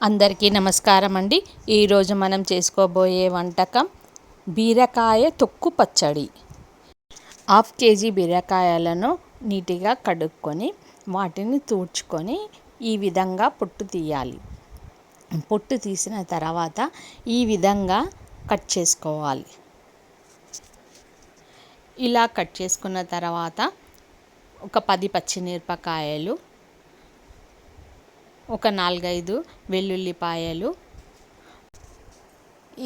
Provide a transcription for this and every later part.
అందరికీ నమస్కారం అండి. ఈరోజు మనం చేసుకోబోయే వంటకం బీరకాయ తొక్కు పచ్చడి. 1/2 కేజీ బీరకాయలను నీట్గా కడుక్కొని వాటిని తూడ్చుకొని ఈ విధంగా పొట్టు తీయాలి. పొట్టు తీసిన తర్వాత ఈ విధంగా కట్ చేసుకోవాలి. ఇలా కట్ చేసుకున్న తర్వాత ఒక 10 పచ్చిమిరపకాయలు, ఒక 4-5 వెల్లుల్లిపాయలు,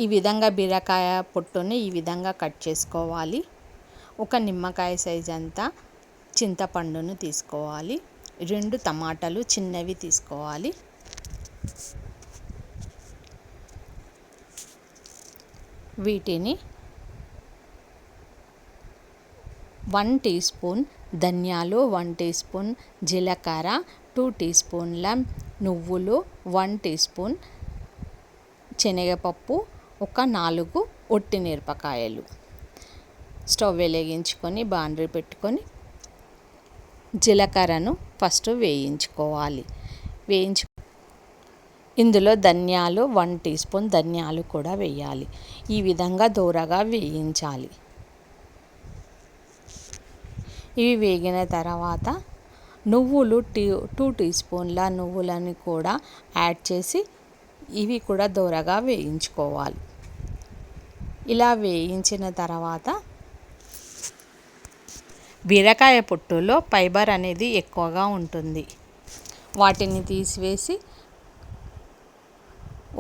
ఈ విధంగా బీరకాయ పొట్టుని ఈ విధంగా కట్ చేసుకోవాలి. ఒక నిమ్మకాయ సైజ్ అంతా చింతపండును తీసుకోవాలి. 2 టమాటాలు చిన్నవి తీసుకోవాలి. వీటిని 1 టీ స్పూన్ ధనియాలు, 1 టీ స్పూన్ జీలకర్ర, 2 టీ స్పూన్ల నువ్వులు, 1 టీ స్పూన్ శనగపప్పు, ఒక 4 ఒట్టిమిరపకాయలు. స్టవ్ వెలిగించుకొని బాండ్రీ పెట్టుకొని జీలకర్రను ఫస్ట్ వేయించుకోవాలి. ఇందులో ధనియాలు 1 టీ స్పూన్ ధనియాలు కూడా వేయాలి. ఈ విధంగా దోరగా వేయించాలి. ఇవి వేగిన తర్వాత నువ్వులు 2 టీ స్పూన్ల నువ్వులను కూడా యాడ్ చేసి ఇవి కూడా దోరగా వేయించుకోవాలి. ఇలా వేయించిన తర్వాత బీరకాయ పొట్టులో ఫైబర్ అనేది ఎక్కువగా ఉంటుంది. వాటిని తీసివేసి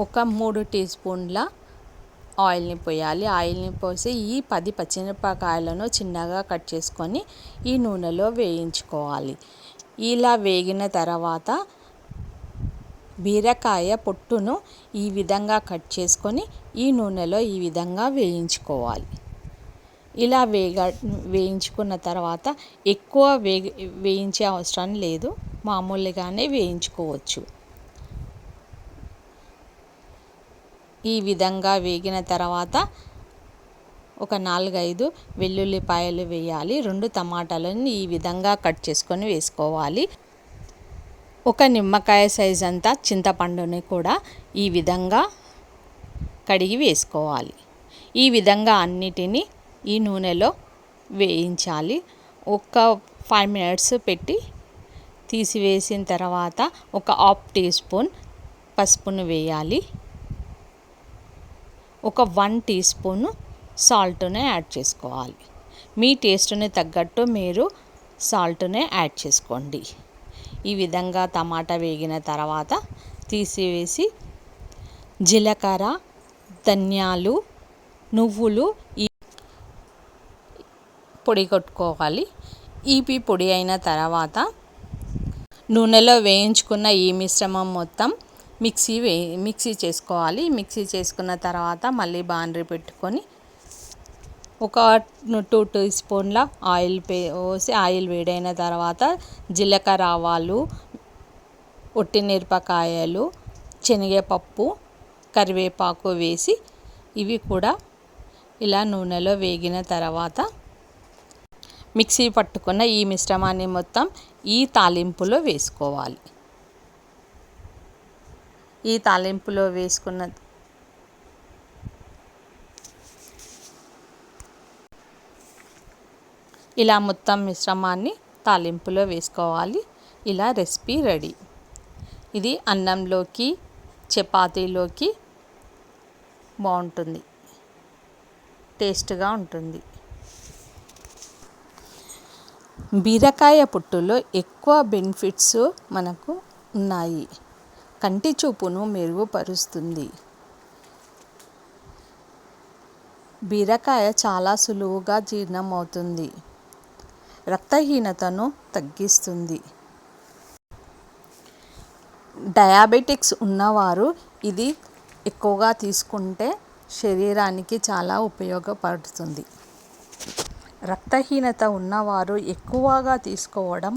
ఒక 3 టీ స్పూన్ల ఆయిల్ని పోయాలి. ఆయిల్ని పోసి ఈ 10 పచ్చిమిరపకాయలను చిన్నగా కట్ చేసుకొని ఈ నూనెలో వేయించుకోవాలి. ఇలా వేగిన తర్వాత బీరకాయ పొట్టును ఈ విధంగా కట్ చేసుకొని ఈ నూనెలో ఈ విధంగా వేయించుకోవాలి. ఇలా వేయించుకున్న తర్వాత ఎక్కువ వేయించే అవసరం లేదు, మామూలుగానే వేయించుకోవచ్చు. ఈ విధంగా వేగిన తర్వాత ఒక 4-5 వెల్లుల్లిపాయలు వేయాలి. 2 టమాటాలను ఈ విధంగా కట్ చేసుకొని వేసుకోవాలి. ఒక నిమ్మకాయ సైజ్ అంతా చింతపండుని కూడా ఈ విధంగా కడిగి వేసుకోవాలి. ఈ విధంగా అన్నిటినీ ఈ నూనెలో వేయించాలి. ఒక 5 మినిట్స్ పెట్టి తీసివేసిన తర్వాత ఒక 1/2 టీ స్పూన్ పసుపును వేయాలి. ఒక 1 టీ స్పూన్ సాల్ట్ని యాడ్ చేసుకోవాలి. మీ టేస్ట్ని తగ్గట్టు మీరు సాల్ట్ని యాడ్ చేసుకోండి. ఈ విధంగా టమాటా వేగిన తర్వాత తీసివేసి జీలకర్ర, ధనియాలు, నువ్వులు ఈ పొడి కొట్టుకోవాలి. ఈ పొడి అయిన తర్వాత నూనెలో వేయించుకున్న ఈ మిశ్రమం మొత్తం మిక్సీ చేసుకోవాలి. మిక్సీ చేసుకున్న తర్వాత మళ్ళీ బాండ్రీ పెట్టుకొని ఒక 2 టీ స్పూన్ల ఆయిల్ పోసి ఆయిల్ వేడైన తర్వాత జీలకర్ర, ఆవాలు, ఒట్టిమిరపకాయలు, శనగపప్పు, కరివేపాకు వేసి ఇవి కూడా ఇలా నూనెలో వేగిన తర్వాత మిక్సీ పట్టుకున్న ఈ మిశ్రమాన్ని మొత్తం ఈ తాలింపులో వేసుకోవాలి. ఈ తాలింపులో వేసుకున్న ఇలా మొత్తం మిశ్రమాన్ని తాలింపులో వేసుకోవాలి. ఇలా రెసిపీ రెడీ. ఇది అన్నంలోకి, చపాతీలోకి బాగుంటుంది, టేస్ట్గా ఉంటుంది. బీరకాయ పొట్టులో ఎక్కువ బెనిఫిట్స్ మనకు ఉన్నాయి. కంటి చూపును మెరుగుపరుస్తుంది. బీరకాయ చాలా సులువుగా జీర్ణం అవుతుంది. రక్తహీనతను తగ్గిస్తుంది. డయాబెటిక్స్ ఉన్నవారు ఇది ఎక్కువగా తీసుకుంటే శరీరానికి చాలా ఉపయోగపడుతుంది. రక్తహీనత ఉన్నవారు ఎక్కువగా తీసుకోవడం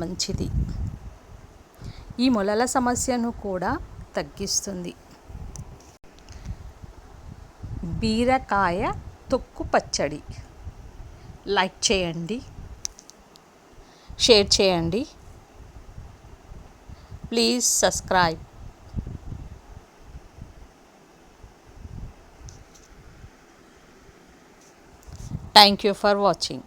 మంచిది. ఈ మొలల సమస్యను కూడా తగ్గిస్తుంది. బీరకాయ తొక్కు పచ్చడి లైక్ చేయండి, షేర్ చేయండి. Please subscribe. Thank you for watching.